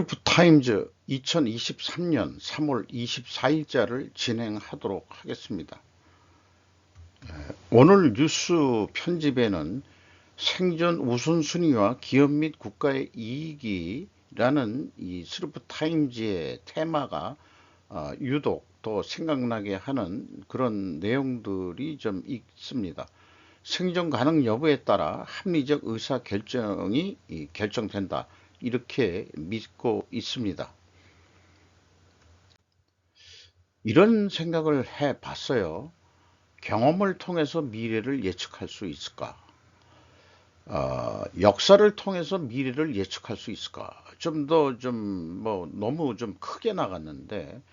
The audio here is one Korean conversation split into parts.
슬프 타임즈 2023년 3월 24일자를 진행하도록 하겠습니다. 오늘 뉴스 편집에는 생존 우선순위와 기업 및 국가의 이익이라는 이 슬프 타임즈의 테마가 유독 더 생각나게 하는 그런 내용들이 좀 있습니다. 생존 가능 여부에 따라 합리적 의사 결정이 결정된다. 이렇게 믿고 있습니다. 이런 생각을 해 봤어요. 경험을 통해서 미래를 예측할 수 있을까? 역사를 통해서 미래를 예측할 수 있을까? 좀 더 너무 좀 크게 나갔는데,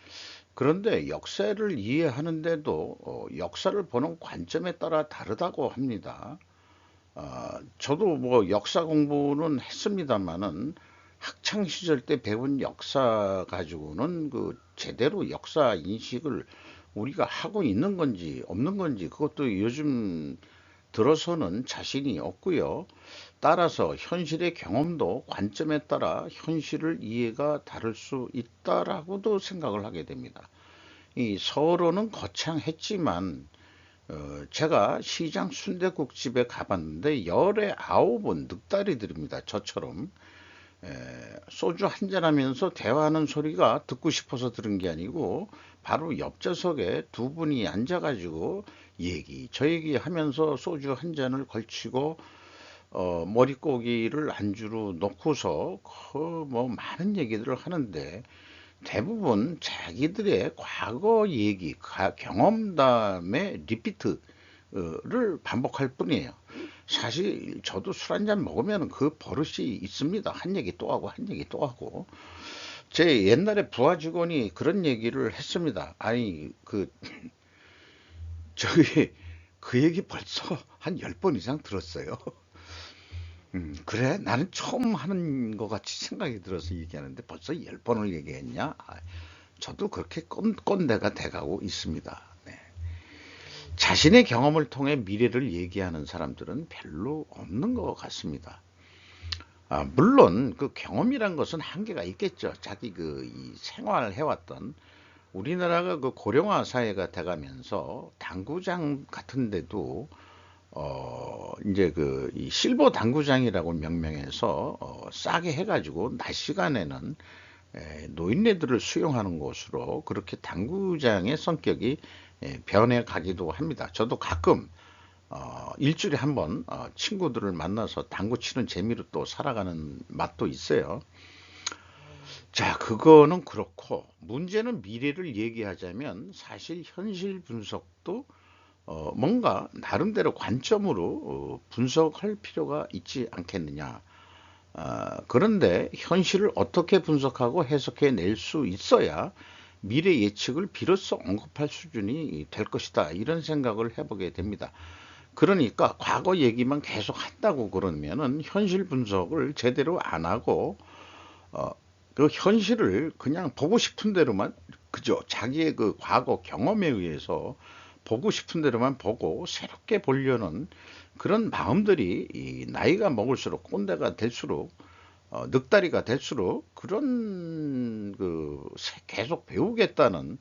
그런데 역사를 이해하는데도 역사를 보는 관점에 따라 다르다고 합니다. 저도 뭐 역사 공부는 했습니다만은 학창 시절 때 배운 역사 가지고는 그 제대로 역사 인식을 우리가 하고 있는 건지 없는 건지 그것도 요즘 들어서는 자신이 없고요. 따라서 현실의 경험도 관점에 따라 현실을 이해가 다를 수 있다라고도 생각을 하게 됩니다. 이 서로는 거창했지만 제가 시장 순댓국집에 가봤는데 열에 아홉은 늑다리들입니다. 저처럼 소주 한잔 하면서 대화하는 소리가 듣고 싶어서 들은 게 아니고 바로 옆좌석에 두 분이 앉아가지고 저 얘기 하면서 소주 한 잔을 걸치고 머릿고기를 안주로 놓고서 뭐 많은 얘기들을 하는데 대부분 자기들의 과거 얘기, 경험담의 리피트를 반복할 뿐이에요. 사실 저도 술 한잔 먹으면 그 버릇이 있습니다. 한 얘기 또 하고 한 얘기 또 하고. 제 옛날에 부하 직원이 그런 얘기를 했습니다. 아니 저기 그 얘기 벌써 한 10번 이상 들었어요. 그래? 나는 처음 하는 것 같이 생각이 들어서 얘기하는데 벌써 10번을 얘기했냐? 저도 그렇게 꼰대가 돼가고 있습니다. 네. 자신의 경험을 통해 미래를 얘기하는 사람들은 별로 없는 것 같습니다. 물론 그 경험이란 것은 한계가 있겠죠. 자기 이 생활해왔던 우리나라가 그 고령화 사회가 돼가면서 당구장 같은 데도 이제 이 실버 당구장이라고 명명해서 싸게 해가지고 낮 시간에는 노인네들을 수용하는 곳으로 그렇게 당구장의 성격이 변해 가기도 합니다. 저도 가끔 일주일에 한 번 친구들을 만나서 당구 치는 재미로 또 살아가는 맛도 있어요. 자, 그거는 그렇고 문제는 미래를 얘기하자면 사실 현실 분석도 뭔가 나름대로 관점으로 분석할 필요가 있지 않겠느냐. 그런데 현실을 어떻게 분석하고 해석해 낼 수 있어야 미래 예측을 비로소 언급할 수준이 될 것이다. 이런 생각을 해보게 됩니다. 그러니까 과거 얘기만 계속 한다고 그러면은 현실 분석을 제대로 안 하고 어, 그 현실을 그냥 보고 싶은 대로만 그죠? 자기의 그 과거 경험에 의해서 보고 싶은 대로만 보고 새롭게 보려는 그런 마음들이 이 나이가 먹을수록 꼰대가 될수록 늑다리가 될수록 그런 계속 배우겠다는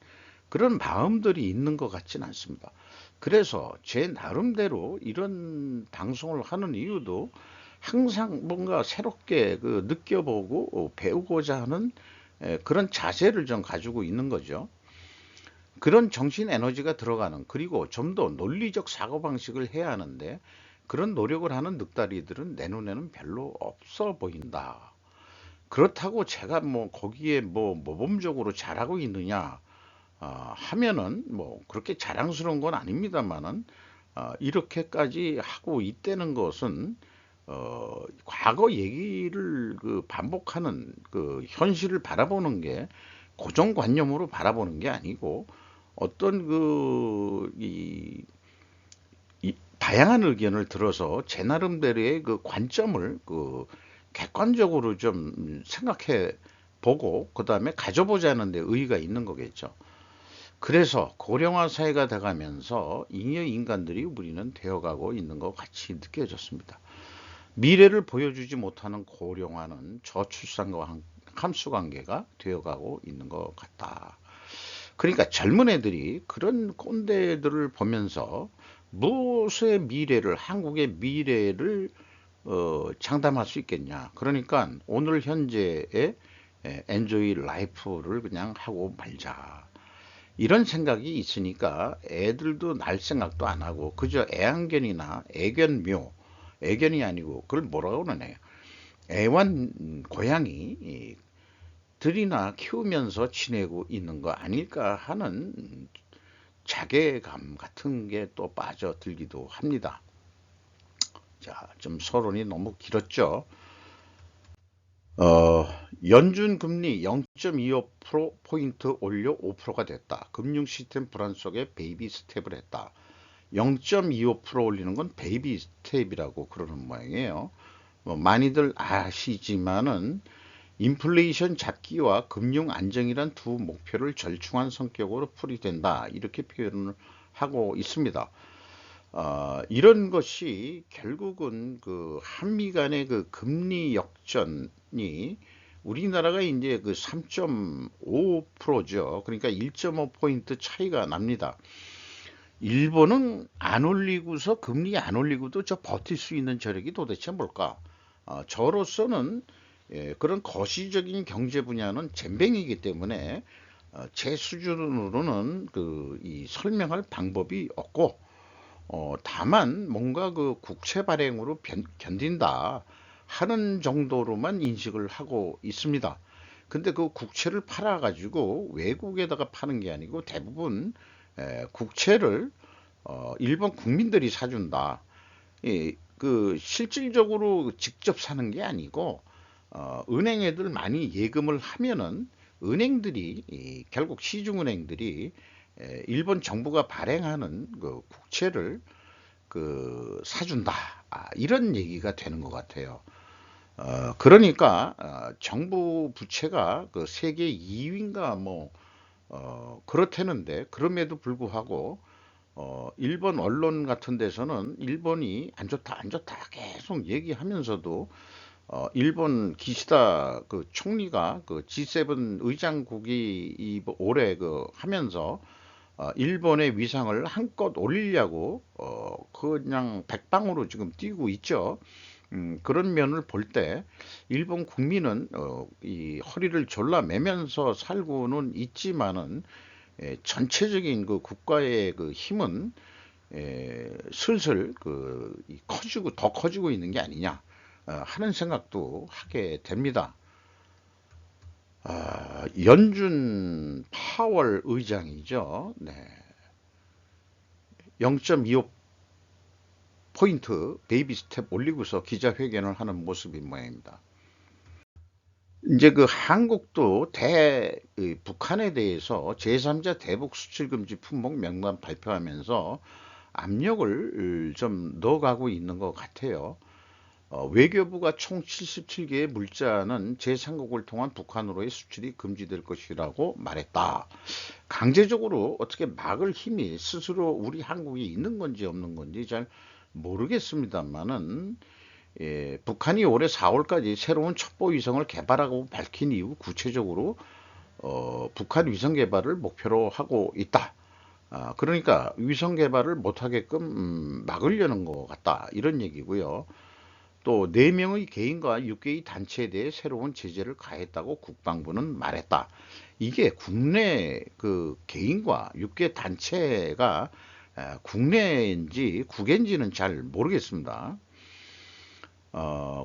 그런 마음들이 있는 것 같진 않습니다. 그래서 제 나름대로 이런 방송을 하는 이유도 항상 뭔가 새롭게 느껴보고 배우고자 하는 그런 자세를 좀 가지고 있는 거죠. 그런 정신 에너지가 들어가는 그리고 좀 더 논리적 사고방식을 해야 하는데 그런 노력을 하는 늑다리들은 내 눈에는 별로 없어 보인다. 그렇다고 제가 뭐 거기에 뭐 모범적으로 잘하고 있느냐 하면은 뭐 그렇게 자랑스러운 건 아닙니다만은 이렇게까지 하고 있다는 것은 과거 얘기를 반복하는 현실을 바라보는 게 고정관념으로 바라보는 게 아니고 어떤 이 다양한 의견을 들어서 제 나름대로의 그 관점을 객관적으로 좀 생각해 보고 그다음에 가져보자는 데 의의가 있는 거겠죠. 그래서 고령화 사회가 돼가면서 잉여 인간들이 우리는 되어가고 있는 것 같이 느껴졌습니다. 미래를 보여주지 못하는 고령화는 저출산과 함수 관계가 되어가고 있는 것 같다. 그러니까 젊은 애들이 그런 꼰대들을 보면서 무엇의 미래를, 한국의 미래를 장담할 수 있겠냐. 그러니까 오늘 현재의 엔조이 라이프를 그냥 하고 말자. 이런 생각이 있으니까 애들도 날 생각도 안 하고 그저 애완견이나 애견묘, 애견이 아니고 그걸 뭐라고 그러네요. 애완 고양이 들이나 키우면서 지내고 있는 거 아닐까 하는 자괴감 같은 게 또 빠져들기도 합니다. 자, 좀 서론이 너무 길었죠. 어, 연준 금리 0.25%포인트 올려 5%가 됐다. 금융 시스템 불안 속에 베이비 스텝을 했다. 0.25% 올리는 건 베이비 스텝이라고 그러는 모양이에요. 많이들 아시지만은 인플레이션 잡기와 금융 안정이란 두 목표를 절충한 성격으로 풀이된다. 이렇게 표현을 하고 있습니다. 이런 것이 결국은 그 한미 간의 그 금리 역전이 우리나라가 이제 그 3.5%죠. 그러니까 1.5포인트 차이가 납니다. 일본은 안 올리고서 금리 안 올리고도 저 버틸 수 있는 저력이 도대체 뭘까? 저로서는 그런 거시적인 경제 분야는 젬병이기 때문에 제 수준으로는 이 설명할 방법이 없고 다만 뭔가 그 국채 발행으로 견딘다 하는 정도로만 인식을 하고 있습니다. 근데 그 국채를 팔아 가지고 외국에다가 파는 게 아니고 대부분 국채를 일본 국민들이 사준다. 그 실질적으로 직접 사는 게 아니고 은행 애들 많이 예금을 하면은 은행들이 결국 시중은행들이 일본 정부가 발행하는 그 국채를 그 사준다. 이런 얘기가 되는 것 같아요. 그러니까 정부 부채가 그 세계 2위인가 뭐 그렇다는데 그럼에도 불구하고 일본 언론 같은 데서는 일본이 안 좋다 안 좋다 계속 얘기하면서도 일본 기시다 그 총리가 그 G7 의장국이 올해 그 하면서 일본의 위상을 한껏 올리려고 그냥 백방으로 지금 뛰고 있죠. 그런 면을 볼 때 일본 국민은 이 허리를 졸라매면서 살고는 있지만은 전체적인 그 국가의 그 힘은 슬슬 커지고 더 커지고 있는 게 아니냐 하는 생각도 하게 됩니다. 연준 파월 의장이죠. 네. 0.25 포인트 베이비 스텝 올리고서 기자회견을 하는 모습인 모양입니다. 이제 그 한국도 북한에 대해서 제3자 대북 수출 금지 품목 명단 발표하면서 압력을 좀 넣어가고 있는 것 같아요. 외교부가 총 77개의 물자는 제3국을 통한 북한으로의 수출이 금지될 것이라고 말했다. 강제적으로 어떻게 막을 힘이 스스로 우리 한국에 있는 건지 없는 건지 잘 모르겠습니다만은 북한이 올해 4월까지 새로운 첩보위성을 개발하고 밝힌 이후 구체적으로 북한 위성 개발을 목표로 하고 있다. 그러니까 위성 개발을 못하게끔 막으려는 것 같다. 이런 얘기고요. 또 4명의 개인과 6개의 단체에 대해 새로운 제재를 가했다고 국방부는 말했다. 이게 국내 그 개인과 6개 단체가 국내인지 국외인지는 잘 모르겠습니다.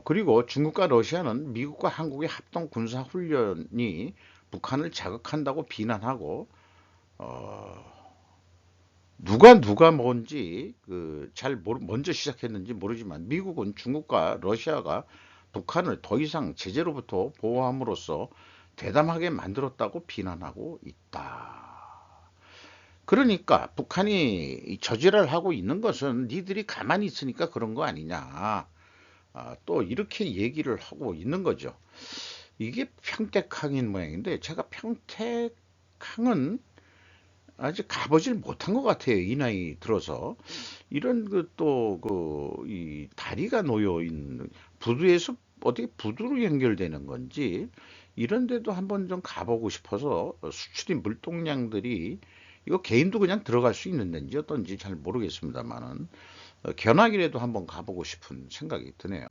그리고 중국과 러시아는 미국과 한국의 합동 군사 훈련이 북한을 자극한다고 비난하고 어, 누가 뭔지 먼저 시작했는지 모르지만 미국은 중국과 러시아가 북한을 더 이상 제재로부터 보호함으로써 대담하게 만들었다고 비난하고 있다. 그러니까 북한이 저지랄 하고 있는 것은 니들이 가만히 있으니까 그런 거 아니냐. 또 이렇게 얘기를 하고 있는 거죠. 이게 평택항인 모양인데 제가 평택항은 아직 가보질 못한 것 같아요. 이 나이 들어서. 이런 이 다리가 놓여 있는 부두에서 어떻게 부두로 연결되는 건지 이런 데도 한번 좀 가보고 싶어서 수출입 물동량들이 이거 개인도 그냥 들어갈 수 있는 데인지 어떤지 잘 모르겠습니다만은 견학이라도 한번 가보고 싶은 생각이 드네요.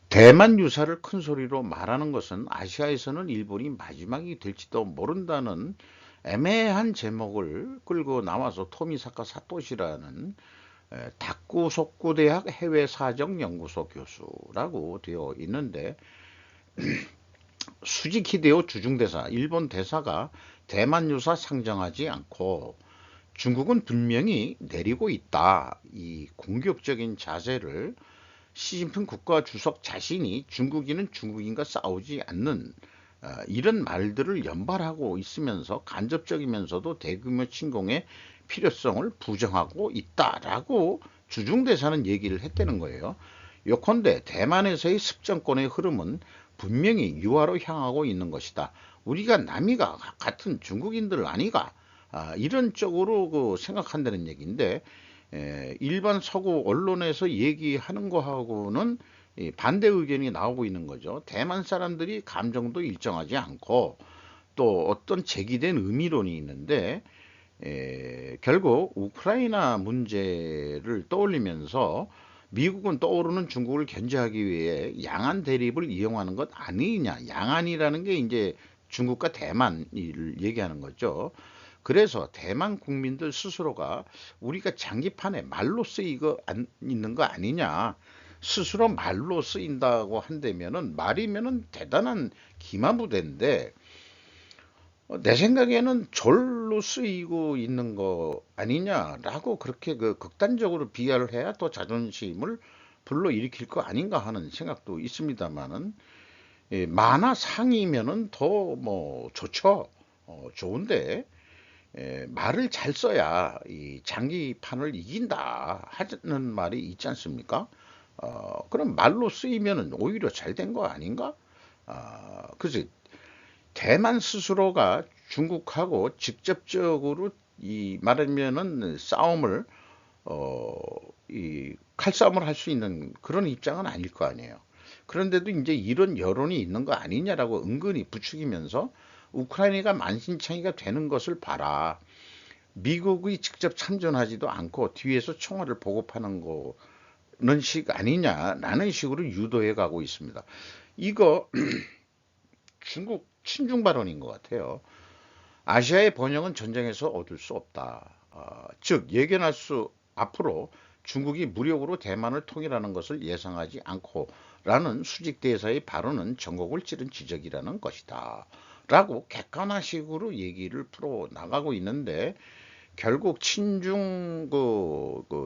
대만 유사를 큰 소리로 말하는 것은 아시아에서는 일본이 마지막이 될지도 모른다는 애매한 제목을 끌고 나와서 토미사카 사토시라는 다쿠소쿠 대학 해외사정연구소 교수라고 되어 있는데, 수직 히데오 주중대사 일본 대사가 대만 유사 상정하지 않고 중국은 분명히 내리고 있다, 이 공격적인 자세를 시진핑 국가주석 자신이 중국인은 중국인과 싸우지 않는 이런 말들을 연발하고 있으면서 간접적이면서도 대규모 침공의 필요성을 부정하고 있다라고 주중대사는 얘기를 했다는 거예요. 요컨대 대만에서의 습정권의 흐름은 분명히 유화로 향하고 있는 것이다. 우리가 남이가 같은 중국인들 아니가, 이런 쪽으로 생각한다는 얘기인데, 일반 서구 언론에서 얘기하는 거하고는 반대 의견이 나오고 있는 거죠. 대만 사람들이 감정도 일정하지 않고 또 어떤 제기된 의미론이 있는데, 결국 우크라이나 문제를 떠올리면서 미국은 떠오르는 중국을 견제하기 위해 양안 대립을 이용하는 것 아니냐. 양안이라는 게 이제 중국과 대만을 얘기하는 거죠. 그래서 대만 국민들 스스로가 우리가 장기판에 말로 쓰이고 있는 거 아니냐. 스스로 말로 쓰인다고 한다면은 말이면은 대단한 기마부대인데, 내 생각에는 절로 쓰이고 있는 거 아니냐라고 그렇게 극단적으로 비하를 해야 또 자존심을 불러일으킬 거 아닌가 하는 생각도 있습니다만은, 만화 상이면은 더 뭐 좋죠. 좋은데, 말을 잘 써야 이 장기판을 이긴다 하는 말이 있지 않습니까? 그럼 말로 쓰이면은 오히려 잘 된 거 아닌가? 그지? 대만 스스로가 중국하고 직접적으로 이 말하면은 싸움을 어, 이 칼싸움을 할 수 있는 그런 입장은 아닐 거 아니에요. 그런데도 이제 이런 여론이 있는 거 아니냐라고 은근히 부추기면서 우크라이나가 만신창이가 되는 것을 봐라. 미국이 직접 참전하지도 않고 뒤에서 총알을 보급하는 거는 식 아니냐라는 식으로 유도해 가고 있습니다. 이거 중국 친중 발언인 것 같아요. 아시아의 번영은 전쟁에서 얻을 수 없다. 즉 예견할 수 앞으로 중국이 무력으로 대만을 통일하는 것을 예상하지 않고라는 수직 대사의 발언은 전곡을 찌른 지적이라는 것이다. 라고 객관화식으로 얘기를 풀어 나가고 있는데, 결국 친중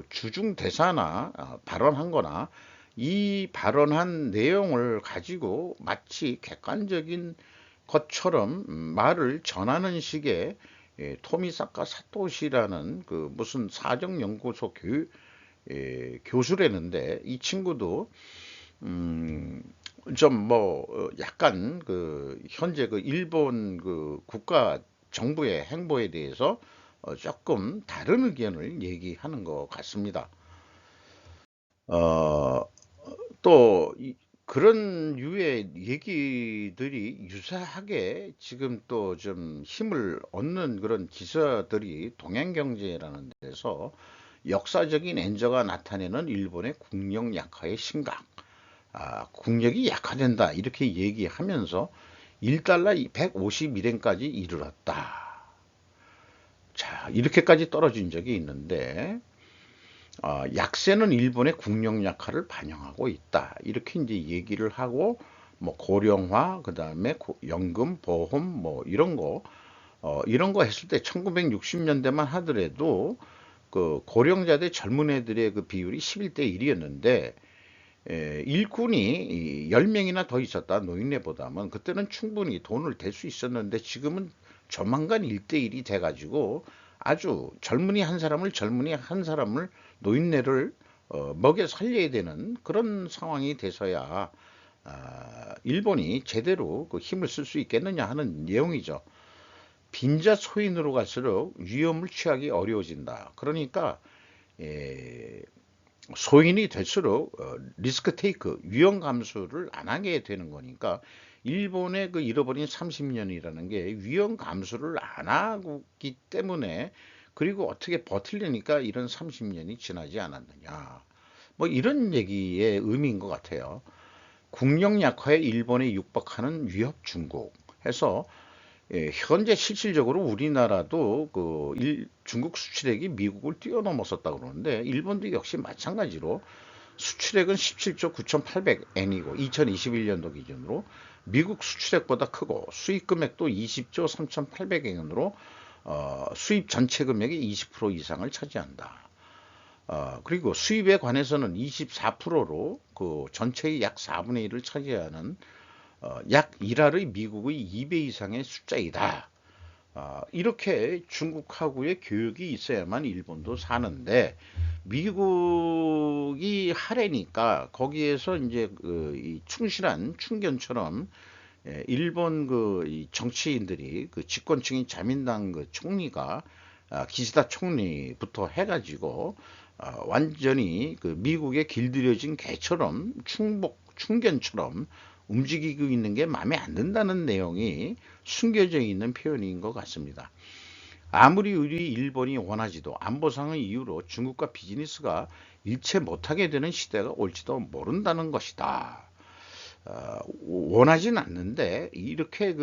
주중 대사나 발언한 거나 이 발언한 내용을 가지고 마치 객관적인 것처럼 말을 전하는 식의 토미사카 사토시라는 그 무슨 사정연구소 교수라는데, 이 친구도 좀 뭐 약간 그 현재 그 일본 그 국가 정부의 행보에 대해서 조금 다른 의견을 얘기하는 것 같습니다. 어, 또 그런 류의 얘기들이 유사하게 지금 또 좀 힘을 얻는 그런 기사들이 동양경제라는 데서 역사적인 엔저가 나타내는 일본의 국력 약화의 심각, 국력이 약화된다 이렇게 얘기하면서 1달러 151엔까지 이르렀다. 자, 이렇게까지 떨어진 적이 있는데, 약세는 일본의 국력 약화를 반영하고 있다. 이렇게 이제 얘기를 하고, 뭐 고령화, 그 다음에 연금, 보험, 뭐 이런 거 했을 때 1960년대만 하더라도 그 고령자 대 젊은 애들의 그 비율이 11대 1이었는데, 일꾼이 10명이나 더 있었다. 노인네보다는. 그때는 충분히 돈을 댈 수 있었는데 지금은 조만간 1대 1이 돼가지고 아주 젊은이 한 사람을 노인네를 먹여 살려야 되는 그런 상황이 돼서야 일본이 제대로 그 힘을 쓸 수 있겠느냐 하는 내용이죠. 빈자 소인으로 갈수록 위험을 취하기 어려워진다. 그러니까 에, 소인이 될수록 리스크 테이크, 위험 감수를 안 하게 되는 거니까 일본의 그 잃어버린 30년이라는 게 위험 감수를 안 하기 때문에 그리고 어떻게 버틸려니까 이런 30년이 지나지 않았느냐. 뭐 이런 얘기의 의미인 것 같아요. 국력 약화에 일본에 육박하는 위협 중국 해서 현재 실질적으로 우리나라도 중국 수출액이 미국을 뛰어넘었었다 그러는데 일본도 역시 마찬가지로 수출액은 17조 9,800엔이고 2021년도 기준으로 미국 수출액보다 크고 수입 금액도 20조 3,800엔으로 수입 전체 금액의 20% 이상을 차지한다. 그리고 수입에 관해서는 24%로 그 전체의 약 4분의 1을 차지하는 약 1할의 미국의 2배 이상의 숫자이다. 이렇게 중국하고의 교역이 있어야만 일본도 사는데 미국이 하래니까 거기에서 이제 이 충실한 충견처럼 일본 이 정치인들이 그 집권층인 자민당 그 총리가 기시다 총리부터 해가지고 완전히 그 미국에 길들여진 개처럼 충견처럼 움직이고 있는 게 마음에 안 든다는 내용이 숨겨져 있는 표현인 것 같습니다. 아무리 우리 일본이 원하지도 안보상의 이유로 중국과 비즈니스가 일체 못하게 되는 시대가 올지도 모른다는 것이다. 원하진 않는데 이렇게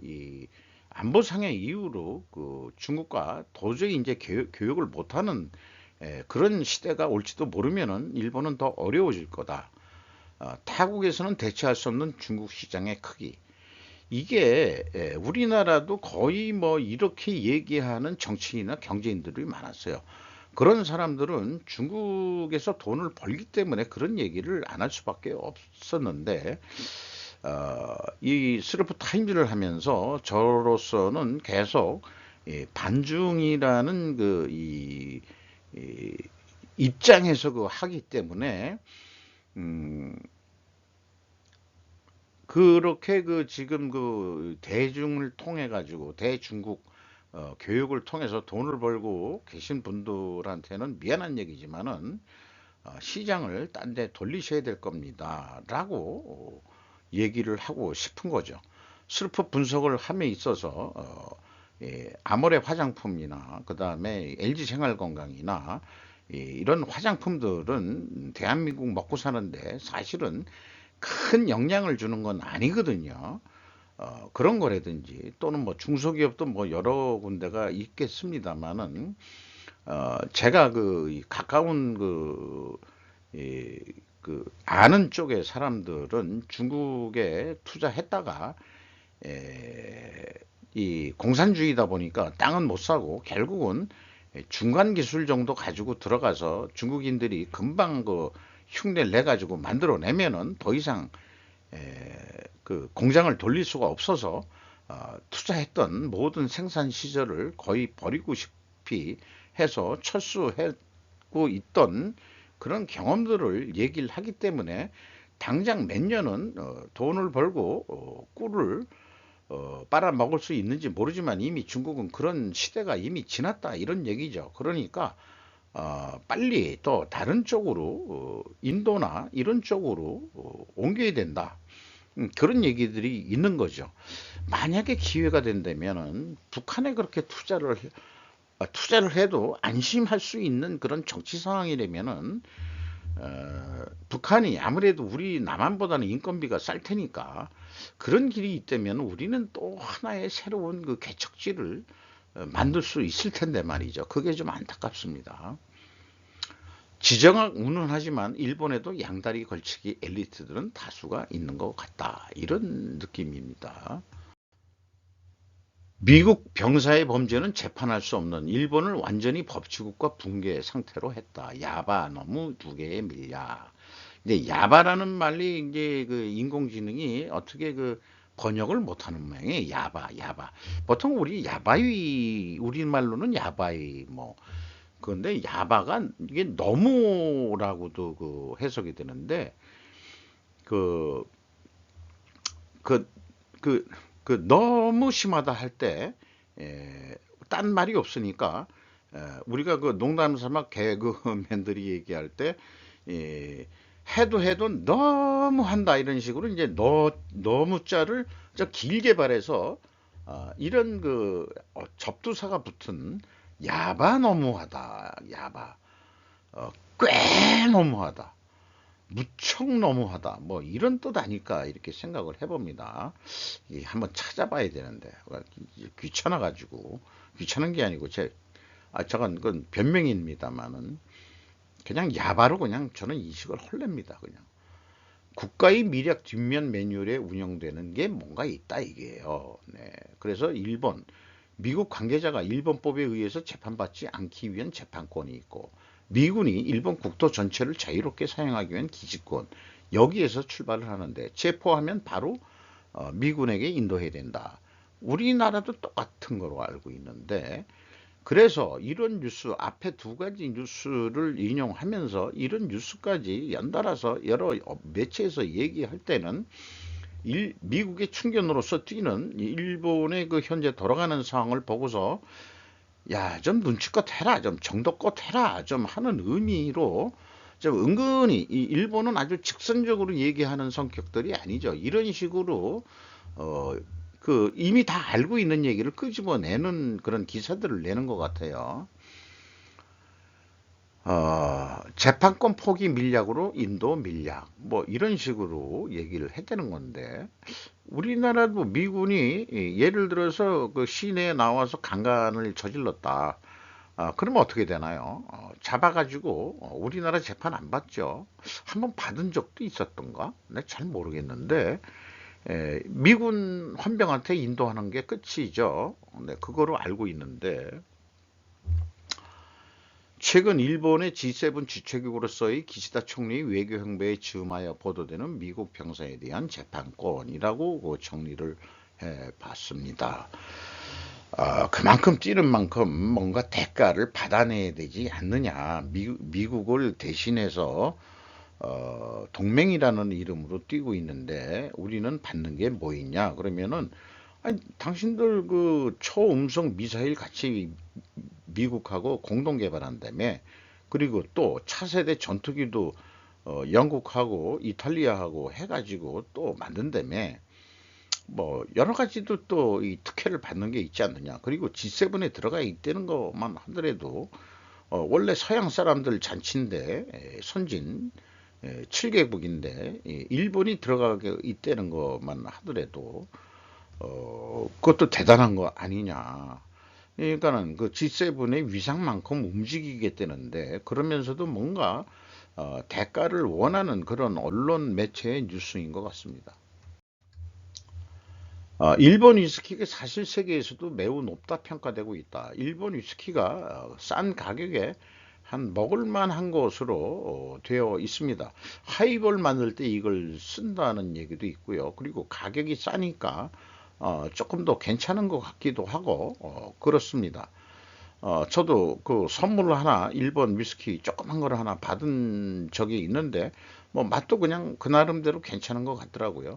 이 안보상의 이유로 그 중국과 도저히 이제 교역을 못하는 그런 시대가 올지도 모르면은 일본은 더 어려워질 거다. 타국에서는 대체할 수 없는 중국 시장의 크기. 이게 우리나라도 거의 뭐 이렇게 얘기하는 정치인이나 경제인들이 많았어요. 그런 사람들은 중국에서 돈을 벌기 때문에 그런 얘기를 안 할 수밖에 없었는데 이 스르프 타임즈를 하면서 저로서는 계속 반중이라는 이 입장에서 하기 때문에 음, 그렇게 지금 대중을 통해 가지고 대중국 교육을 통해서 돈을 벌고 계신 분들한테는 미안한 얘기지만은 시장을 딴 데 돌리셔야 될 겁니다. 라고 얘기를 하고 싶은 거죠. 슬퍼 분석을 함에 있어서 아모레 화장품이나 그 다음에 LG 생활건강이나 이런 화장품들은 대한민국 먹고 사는데 사실은 큰 영향을 주는 건 아니거든요. 그런 거라든지 또는 뭐 중소기업도 뭐 여러 군데가 있겠습니다만은 제가 이 가까운 이, 아는 쪽의 사람들은 중국에 투자했다가 이 공산주의다 보니까 땅은 못 사고 결국은 중간 기술 정도 가지고 들어가서 중국인들이 금방 흉내 내 가지고 만들어내면은 더 이상 공장을 돌릴 수가 없어서 투자했던 모든 생산 시설을 거의 버리고 싶이 해서 철수하고 있던 그런 경험들을 얘기를 하기 때문에 당장 몇 년은 돈을 벌고 꿀을 빨아먹을 수 있는지 모르지만 이미 중국은 그런 시대가 이미 지났다 이런 얘기죠. 그러니까 빨리 또 다른 쪽으로 인도나 이런 쪽으로 옮겨야 된다. 그런 얘기들이 있는 거죠. 만약에 기회가 된다면은 북한에 그렇게 투자를 해도 안심할 수 있는 그런 정치 상황이라면은 북한이 아무래도 우리 남한보다는 인건비가 쌀 테니까 그런 길이 있다면 우리는 또 하나의 새로운 개척지를 만들 수 있을 텐데 말이죠. 그게 좀 안타깝습니다. 지정학 운운하지만 일본에도 양다리 걸치기 엘리트들은 다수가 있는 것 같다. 이런 느낌입니다. 미국 병사의 범죄는 재판할 수 없는 일본을 완전히 법치국가 붕괴 상태로 했다. 야바 너무 두 개에 밀려. 근데 야바라는 말이 이제 인공지능이 어떻게 번역을 못하는 모양이에요. 야바. 보통 우리말로는 야바이 뭐 그런데 야바가 이게 너무라고도 해석이 되는데 그 그 그 너무 심하다 할 때 딴 말이 없으니까 우리가 농담 삼아 개그맨들이 얘기할 때 예, 해도 너무 한다 이런 식으로 이제 너무 자를 저 길게 말해서 이런 그 접두사가 붙은 야바 너무하다, 야바, 꽤 너무하다, 무척 너무하다, 뭐 이런 뜻 아닐까 이렇게 생각을 해봅니다. 한번 찾아봐야 되는데 귀찮아가지고 귀찮은 게 아니고 저건 그건 변명입니다만은 그냥 야바로 그냥 저는 이식을 헐랩니다. 그냥 국가의 미력 뒷면 매뉴얼에 운영되는 게 뭔가 있다 이게요. 네. 그래서 미국 관계자가 일본법에 의해서 재판받지 않기 위한 재판권이 있고 미군이 일본 국토 전체를 자유롭게 사용하기 위한 기지권 여기에서 출발을 하는데 체포하면 바로 미군에게 인도해야 된다. 우리나라도 똑같은 거로 알고 있는데 그래서 이런 뉴스 앞에 두 가지 뉴스를 인용하면서 이런 뉴스까지 연달아서 여러 매체에서 얘기할 때는 미국의 충견으로서 뛰는 일본의 그 현재 돌아가는 상황을 보고서 야, 좀 눈치껏 해라, 좀 정도껏 해라, 좀 하는 의미로 좀 은근히 이 일본은 아주 직선적으로 얘기하는 성격들이 아니죠. 이런 식으로 어, 이미 다 알고 있는 얘기를 끄집어내는 그런 기사들을 내는 것 같아요. 재판권 포기 밀약으로 인도 밀약, 뭐 이런 식으로 얘기를 했다는 건데, 우리나라도 미군이 예를 들어서 그 시내에 나와서 강간을 저질렀다. 그러면 어떻게 되나요? 잡아가지고 우리나라 재판 안 받죠. 한번 받은 적도 있었던가? 네, 잘 모르겠는데 미군 헌병한테 인도하는 게 끝이죠. 네, 그거로 알고 있는데 최근 일본의 G7 주최국으로서의 기시다 총리 외교 행보에 즈음하여 보도되는 미국 병사에 대한 재판권이라고 정리를 해봤습니다. 그만큼 뛰는 만큼 뭔가 대가를 받아내야 되지 않느냐. 미국을 대신해서 동맹이라는 이름으로 뛰고 있는데 우리는 받는 게 뭐 있냐? 그러면은 아니, 당신들 그 초음속 미사일 같이 미국하고 공동 개발한다며. 그리고 또 차세대 전투기도 영국하고 이탈리아하고 해가지고 또 만든다며. 뭐 여러 가지도 또 이 특혜를 받는 게 있지 않느냐. 그리고 G7에 들어가 있다는 것만 하더라도 원래 서양 사람들 잔치인데 선진 7개국인데 일본이 들어가게 있다는 것만 하더라도 그것도 대단한 거 아니냐. 그러니까는 그 G7의 위상만큼 움직이겠다는데 그러면서도 뭔가 대가를 원하는 그런 언론 매체의 뉴스인 것 같습니다. 일본 위스키가 사실 세계에서도 매우 높다 평가되고 있다. 일본 위스키가 싼 가격에 한 먹을만한 것으로 되어 있습니다. 하이볼 만들 때 이걸 쓴다는 얘기도 있고요. 그리고 가격이 싸니까 조금 더 괜찮은 것 같기도 하고 그렇습니다. 저도 그 선물로 하나 일본 위스키 조그만 거를 하나 받은 적이 있는데 뭐 맛도 그냥 그 나름대로 괜찮은 것 같더라고요.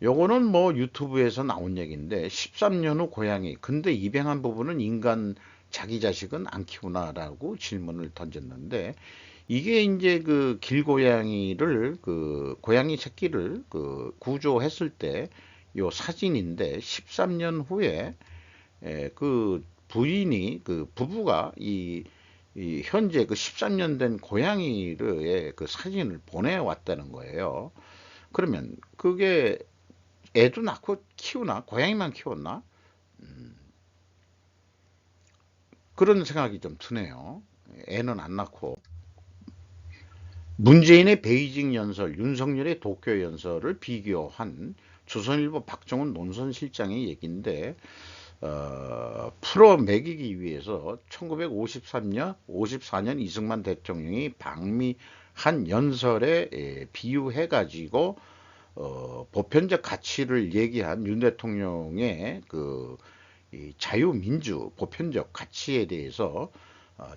요거는 뭐 유튜브에서 나온 얘기인데 13년 후 고양이 근데 입양한 부분은 인간 자기 자식은 안 키우나라고 질문을 던졌는데 이게 이제 그 길고양이를 그 고양이 새끼를 그 구조했을 때 요 사진인데 13년 후에 그 부인이 그 부부가 이 현재 그 13년 된 고양이의 그 사진을 보내왔다는 거예요. 그러면 그게 애도 낳고 키우나? 고양이만 키웠나? 그런 생각이 좀 드네요. 애는 안 낳고. 문재인의 베이징 연설, 윤석열의 도쿄 연설을 비교한 조선일보 박정훈 논설실장의 얘기인데 풀어매기기 위해서 1953년, 54년 이승만 대통령이 방미한 연설에 비유해가지고 보편적 가치를 얘기한 윤 대통령의 자유민주 보편적 가치에 대해서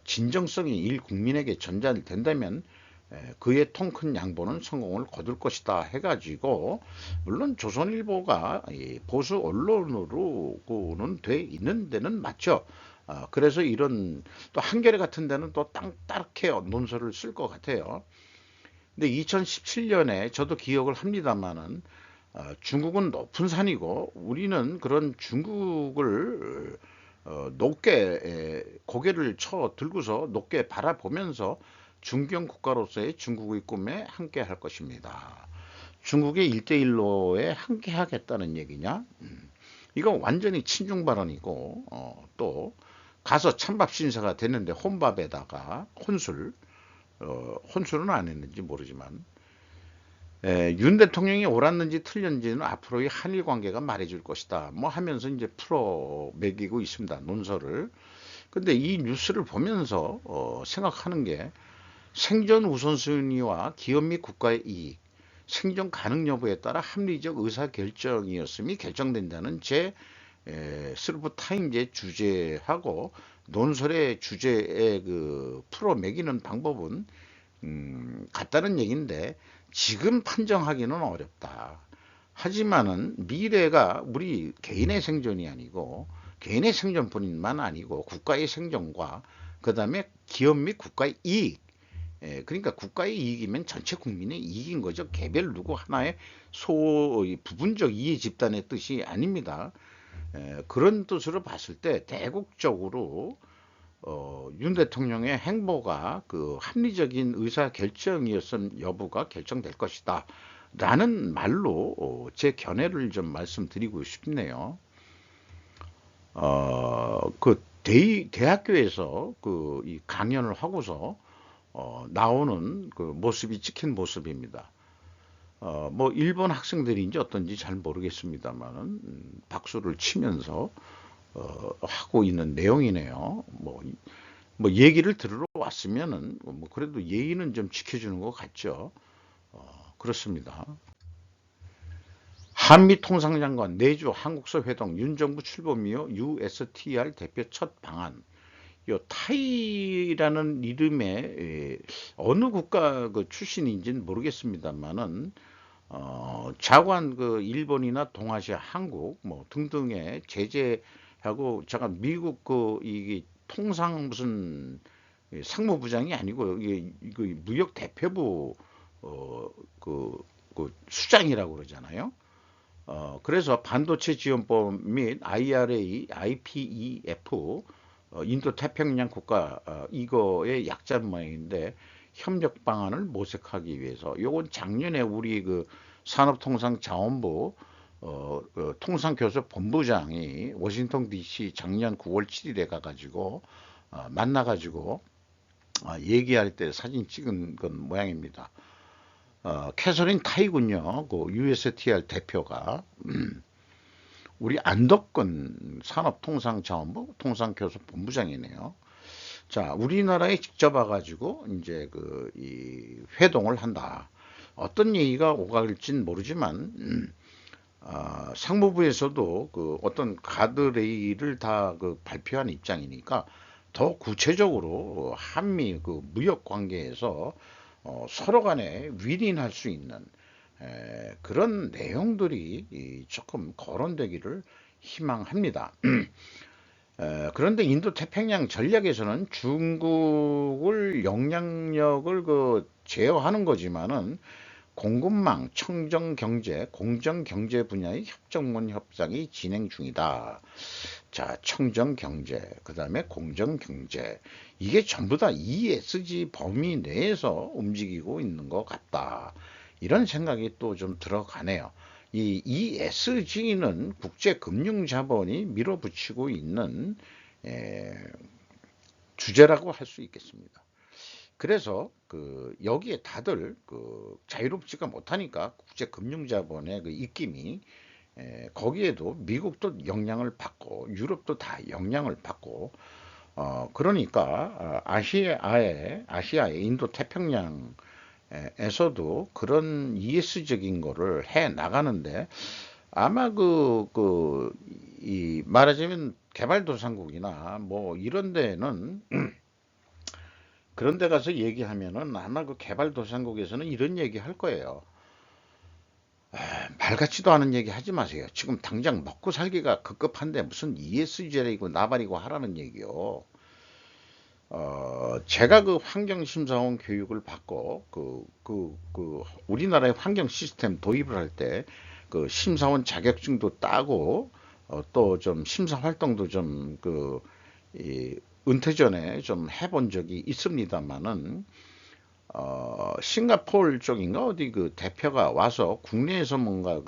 진정성이 일 국민에게 전달된다면 그의 통 큰 양보는 성공을 거둘 것이다 해가지고 물론 조선일보가 보수 언론으로는 돼 있는 데는 맞죠. 그래서 이런 또 한겨레 같은 데는 또 따르게 논설을 쓸 것 같아요. 근데 2017년에 저도 기억을 합니다만은 중국은 높은 산이고 우리는 그런 중국을 높게 고개를 쳐 들고서 높게 바라보면서 중견 국가로서의 중국의 꿈에 함께 할 것입니다. 중국의 일대일로에 함께 하겠다는 얘기냐? 이거 완전히 친중 발언이고 또 가서 찬밥 신세가 됐는데 혼밥에다가 혼술 혼술은 안 했는지 모르지만 윤 대통령이 옳았는지 틀렸는지는 앞으로의 한일 관계가 말해줄 것이다. 뭐 하면서 이제 풀어 매기고 있습니다. 논설을. 근데 이 뉴스를 보면서 생각하는 게 생존 우선순위와 기업 및 국가의 이익, 생존 가능 여부에 따라 합리적 의사 결정이었음이 결정된다는 제 스루프 타임즈의 주제하고 논설의 주제에 그 풀어 매기는 방법은 같다는 얘기인데 지금 판정하기는 어렵다. 하지만은 미래가 우리 개인의 생존이 아니고 개인의 생존뿐만 아니고 국가의 생존과 그 다음에 기업 및 국가의 이익 그러니까 국가의 이익이면 전체 국민의 이익인 거죠. 개별 누구 하나의 부분적 이해 집단의 뜻이 아닙니다. 그런 뜻으로 봤을 때 대국적으로 윤 대통령의 행보가 그 합리적인 의사 결정이었음 여부가 결정될 것이다. 라는 말로 제 견해를 좀 말씀드리고 싶네요. 그 대학교에서 그 이 강연을 하고서 나오는 그 모습이 찍힌 모습입니다. 뭐 일본 학생들인지 어떤지 잘 모르겠습니다만은 박수를 치면서 하고 있는 내용이네요. 뭐 얘기를 들으러 왔으면은 뭐 그래도 예의는 좀 지켜주는 것 같죠. 그렇습니다. 한미통상장관 내주 한국서 회동 윤정부 출범 이후 USTR 대표 첫 방한. 요 타이라는 이름의 어느 국가 그 출신인지는 모르겠습니다만은 자관 그 일본이나 동아시아, 한국 뭐 등등의 제재하고 잠깐 미국 그 이게 통상 무슨 상무부장이 아니고 이게 무역 대표부 어, 그, 그 수장이라고 그러잖아요. 그래서 반도체 지원법 및 IRA, IPEF 인도 태평양 국가 이거의 약자 모양인데 협력 방안을 모색하기 위해서 요건 작년에 우리 그 산업통상자원부 그 통상교섭 본부장이 워싱턴 DC 작년 9월 7일에 가가지고 만나가지고 얘기할 때 사진 찍은 건 모양입니다. 캐서린 타이군요. 그 USTR 대표가 우리 안덕근 산업통상자원부 통상교섭본부장이네요. 자, 우리나라에 직접 와가지고 이제 그 이 회동을 한다. 어떤 얘기가 오갈진 모르지만 상무부에서도 그 어떤 가드레일을 다 그 발표한 입장이니까 더 구체적으로 한미 그 무역 관계에서 서로 간에 윈윈할 수 있는 그런 내용들이 조금 거론되기를 희망합니다. 그런데 인도 태평양 전략에서는 중국을 영향력을 그 제어하는 거지만은 공급망, 청정경제, 공정경제 분야의 협정문 협상이 진행 중이다. 자, 청정경제, 그 다음에 공정경제. 이게 전부 다 ESG 범위 내에서 움직이고 있는 것 같다. 이런 생각이 또 좀 들어가네요. 이 ESG는 국제금융자본이 밀어붙이고 있는 주제라고 할 수 있겠습니다. 그래서 그 여기에 다들 그 자유롭지가 못하니까 국제금융자본의 그 입김이 거기에도 미국도 영향을 받고 유럽도 다 영향을 받고 그러니까 아시아의 인도 태평양에서도 그런 ES적인 거를 해 나가는데 아마 이 말하자면 개발도상국이나 뭐 이런 데는 그런 데 가서 얘기하면은 아마 그 개발도상국에서는 이런 얘기 할 거예요. 말 같지도 않은 얘기 하지 마세요. 지금 당장 먹고 살기가 급급한데 무슨 ESG이고 나발이고 하라는 얘기요. 제가 그 환경심사원 교육을 받고 우리나라의 환경 시스템 도입을 할 때 그 심사원 자격증도 따고 또 좀 심사 활동도 좀 은퇴 전에 좀 해본 적이 있습니다만은 싱가포르 쪽인가 어디 그 대표가 와서 국내에서 뭔가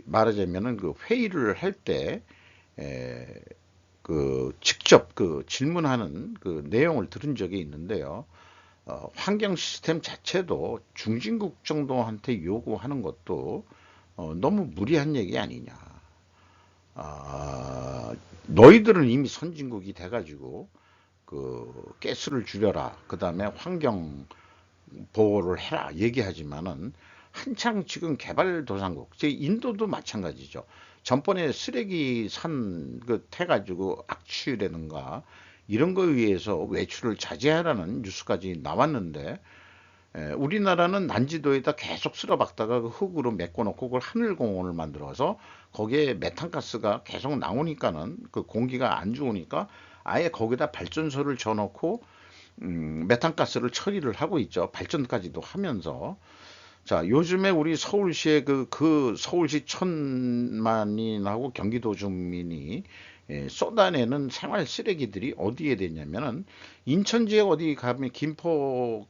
말하자면은 그 회의를 할 때 직접 그 질문하는 그 내용을 들은 적이 있는데요. 환경 시스템 자체도 중진국 정도한테 요구하는 것도 너무 무리한 얘기 아니냐. 너희들은 이미 선진국이 돼가지고 가스를 줄여라. 그 다음에 환경 보호를 해라. 얘기하지만은 한창 지금 개발도상국, 제 인도도 마찬가지죠. 전번에 쓰레기 태가지고 악취라든가 이런 거에 의해서 외출을 자제하라는 뉴스까지 나왔는데 우리나라는 난지도에다 계속 쓸어박다가 그 흙으로 메꿔놓고 그걸 하늘공원을 만들어서 거기에 메탄가스가 계속 나오니까는 그 공기가 안 좋으니까 아예 거기다 발전소를 져놓고 메탄가스를 처리를 하고 있죠. 발전까지도 하면서. 자, 요즘에 우리 서울시의 서울시 천만인하고 경기도 주민이 쏟아내는 생활 쓰레기들이 어디에 되냐면은 인천 지역 어디 가면 김포에서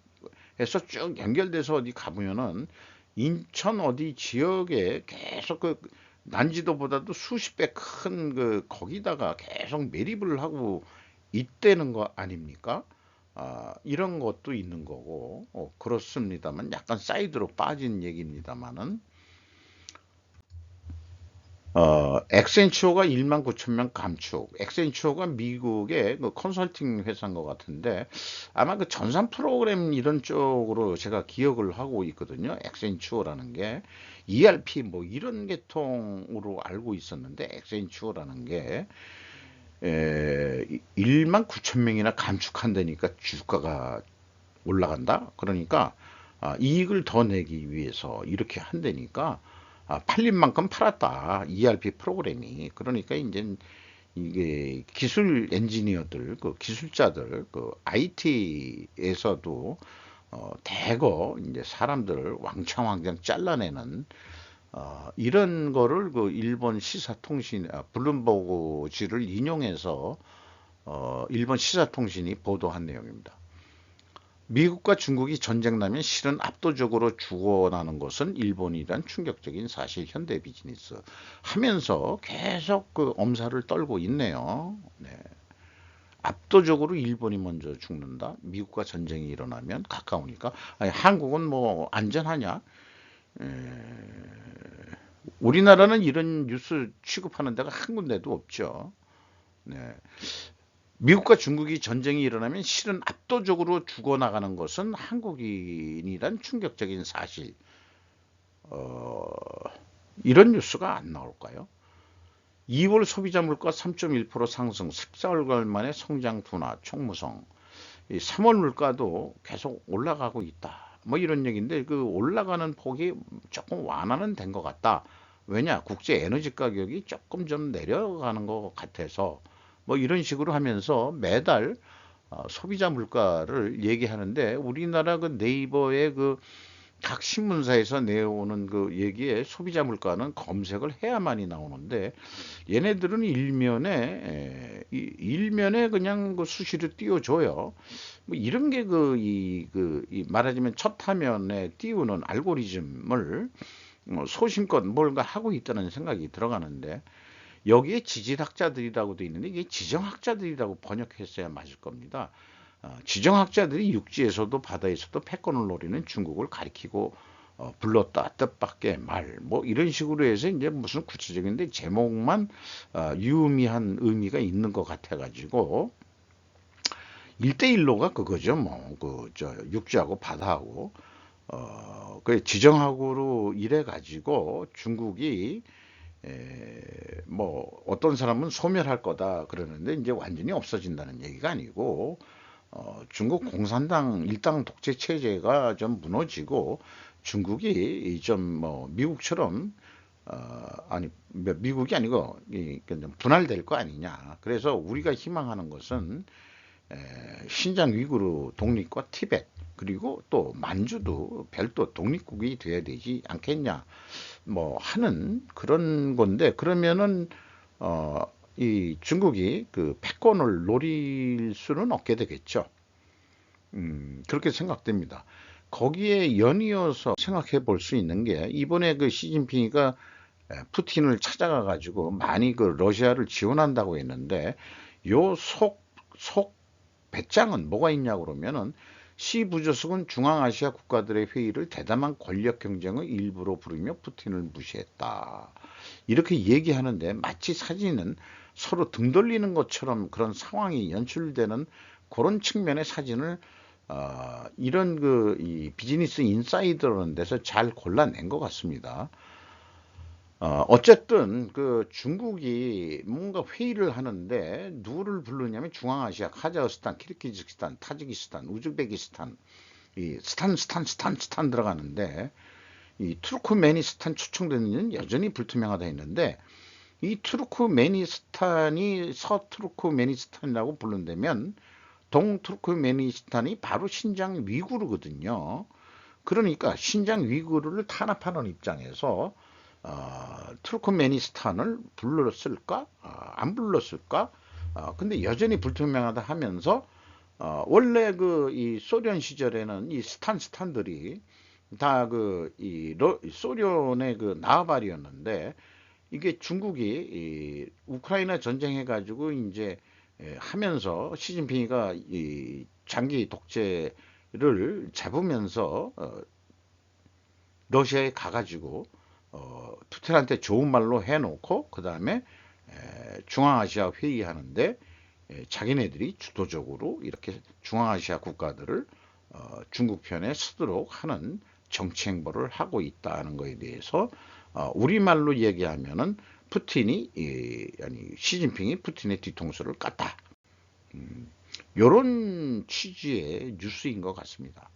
쭉 연결돼서 어디 가보면은 인천 어디 지역에 계속 난지도보다도 수십 배 큰 거기다가 계속 매립을 하고 있다는 거 아닙니까? 이런 것도 있는 거고 그렇습니다만 약간 사이드로 빠진 얘기입니다만은 엑센추어가 1만 9천 명 감축. 엑센추어가 미국의 그 컨설팅 회사인 것 같은데 아마 그 전산 프로그램 이런 쪽으로 제가 기억을 하고 있거든요. 엑센추어라는 게 ERP 뭐 이런 계통으로 알고 있었는데 엑센추어라는 게 1만 9천 명이나 감축한다니까 주가가 올라간다. 그러니까 이익을 더 내기 위해서 이렇게 한다니까 팔린 만큼 팔았다. ERP 프로그램이. 그러니까 이제 이게 기술 엔지니어들, 그 기술자들, 그 IT에서도 대거 이제 사람들을 왕창왕창 잘라내는 이런 거를 그 일본 시사통신 블룸버그지를 인용해서 일본 시사통신이 보도한 내용입니다. 미국과 중국이 전쟁 나면 실은 압도적으로 죽어나는 것은 일본이란 충격적인 사실 현대 비즈니스 하면서 계속 그 엄살을 떨고 있네요. 네. 압도적으로 일본이 먼저 죽는다. 미국과 전쟁이 일어나면 가까우니까. 아니, 한국은 뭐 안전하냐? 에, 우리나라는 이런 뉴스 취급하는 데가 한 군데도 없죠. 네. 미국과 중국이 전쟁이 일어나면 실은 압도적으로 죽어나가는 것은 한국인이란 충격적인 사실. 어, 이런 뉴스가 안 나올까요? 2월 소비자 물가 3.1% 상승, 14월간 만에 성장 둔화, 총무성. 3월 물가도 계속 올라가고 있다. 뭐 이런 얘기인데 그 올라가는 폭이 조금 완화는 된 것 같다. 왜냐? 국제 에너지 가격이 조금 좀 내려가는 것 같아서 뭐 이런 식으로 하면서 매달 소비자 물가를 얘기하는데 우리나라 그 네이버의 각 신문사에서 내오는 그 얘기에 소비자 물가는 검색을 해야만이 나오는데 얘네들은 일면에 그냥 그 수시로 띄워줘요. 뭐 이런 게 말하자면 첫 화면에 띄우는 알고리즘을 소신껏 뭔가 하고 있다는 생각이 들어가는데 여기에 지질학자들이라고 돼 있는데 이게 지정학자들이라고 번역했어야 맞을 겁니다. 지정학자들이 육지에서도 바다에서도 패권을 노리는 중국을 가리키고 불렀다 뜻밖의 말 뭐 이런 식으로 해서 이제 무슨 구체적인데 제목만 유의미한 의미가 있는 것 같아가지고 1대1로가 그거죠. 뭐 육지하고 바다하고 그 지정학으로 이래 가지고 중국이 뭐 어떤 사람은 소멸할 거다 그러는데 이제 완전히 없어진다는 얘기가 아니고 중국 공산당 일당 독재 체제가 좀 무너지고 중국이 좀 뭐 미국처럼 아니 미국이 아니고 분할될 거 아니냐. 그래서 우리가 희망하는 것은 신장 위구르 독립과 티벳 그리고 또 만주도 별도 독립국이 돼야 되지 않겠냐 뭐 하는 그런 건데 그러면은 이 중국이 그 패권을 노릴 수는 없게 되겠죠. 그렇게 생각됩니다. 거기에 연이어서 생각해 볼 수 있는 게 이번에 그 시진핑이가 푸틴을 찾아가 가지고 많이 그 러시아를 지원한다고 했는데 요 속 배짱은 뭐가 있냐고 그러면은 시 부조석은 중앙아시아 국가들의 회의를 대담한 권력 경쟁의 일부로 부르며 푸틴을 무시했다. 이렇게 얘기하는데 마치 사진은 서로 등 돌리는 것처럼 그런 상황이 연출되는 그런 측면의 사진을 이런 이 비즈니스 인사이더라는 데서 잘 골라낸 것 같습니다. 어쨌든 그 중국이 뭔가 회의를 하는데 누구를 부르냐면 중앙아시아, 카자흐스탄, 키르기즈스탄, 타지키스탄, 우즈베키스탄, 이 스탄 들어가는데 이 투르크메니스탄 초청되는 여전히 불투명하다 했는데 이 투르크메니스탄이 서투르크메니스탄이라고 부른다면 동투르크메니스탄이 바로 신장 위구르거든요. 그러니까 신장 위구르를 탄압하는 입장에서 투르크메니스탄을 불렀을까? 안 불렀을까? 근데 여전히 불투명하다 하면서 원래 그 이 소련 시절에는 이 스탄들이 다 그 이 소련의 그 나발이었는데 이게 중국이 이 우크라이나 전쟁해 가지고 이제 하면서 시진핑이가 이 장기 독재를 잡으면서 러시아에 가가지고 푸틴한테 좋은 말로 해놓고 그 다음에 중앙아시아 회의하는데 자기네들이 주도적으로 이렇게 중앙아시아 국가들을 중국 편에 서도록 하는 정치 행보를 하고 있다는 것에 대해서 우리말로 얘기하면은 아니 시진핑이 푸틴의 뒤통수를 깠다. 이런 취지의 뉴스인 것 같습니다.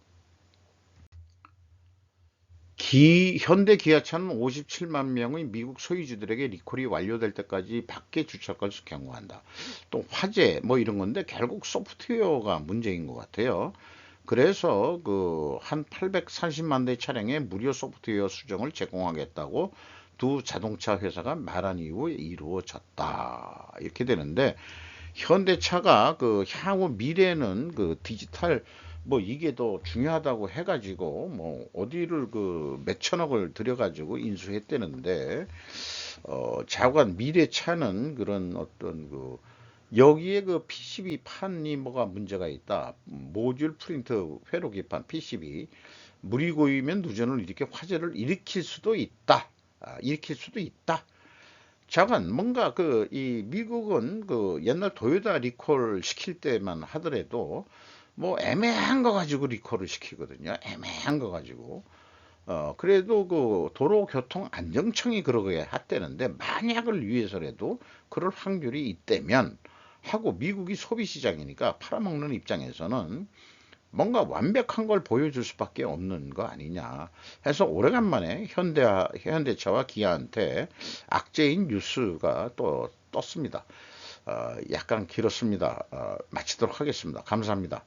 현대 기아차는 57만 명의 미국 소유주들에게 리콜이 완료될 때까지 밖에 주차권을 경고한다. 또 화재 뭐 이런 건데 결국 소프트웨어가 문제인 것 같아요. 그래서 그 한 840만 대 차량에 무료 소프트웨어 수정을 제공하겠다고 두 자동차 회사가 말한 이후에 이루어졌다. 이렇게 되는데 현대차가 그 향후 미래는 그 디지털 뭐 이게 더 중요하다고 해가지고 뭐 어디를 그 몇천억을 들여가지고 인수했대는데 자관 미래차는 그런 어떤 그 여기에 그 PCB 판이 뭐가 문제가 있다. 모듈 프린트 회로 기판 PCB 물이 고이면 누전을 일으켜 화재를 일으킬 수도 있다. 일으킬 수도 있다. 자관 뭔가 그 이 미국은 그 옛날 도요타 리콜 시킬 때만 하더라도 뭐 애매한 거 가지고 리콜을 시키거든요. 애매한 거 가지고. 그래도 그 도로교통안전청이 그러게 했대는데 만약을 위해서라도 그럴 확률이 있다면 하고 미국이 소비시장이니까 팔아먹는 입장에서는 뭔가 완벽한 걸 보여줄 수밖에 없는 거 아니냐 해서 오래간만에 현대차와 기아한테 악재인 뉴스가 또 떴습니다. 약간 길었습니다. 마치도록 하겠습니다. 감사합니다.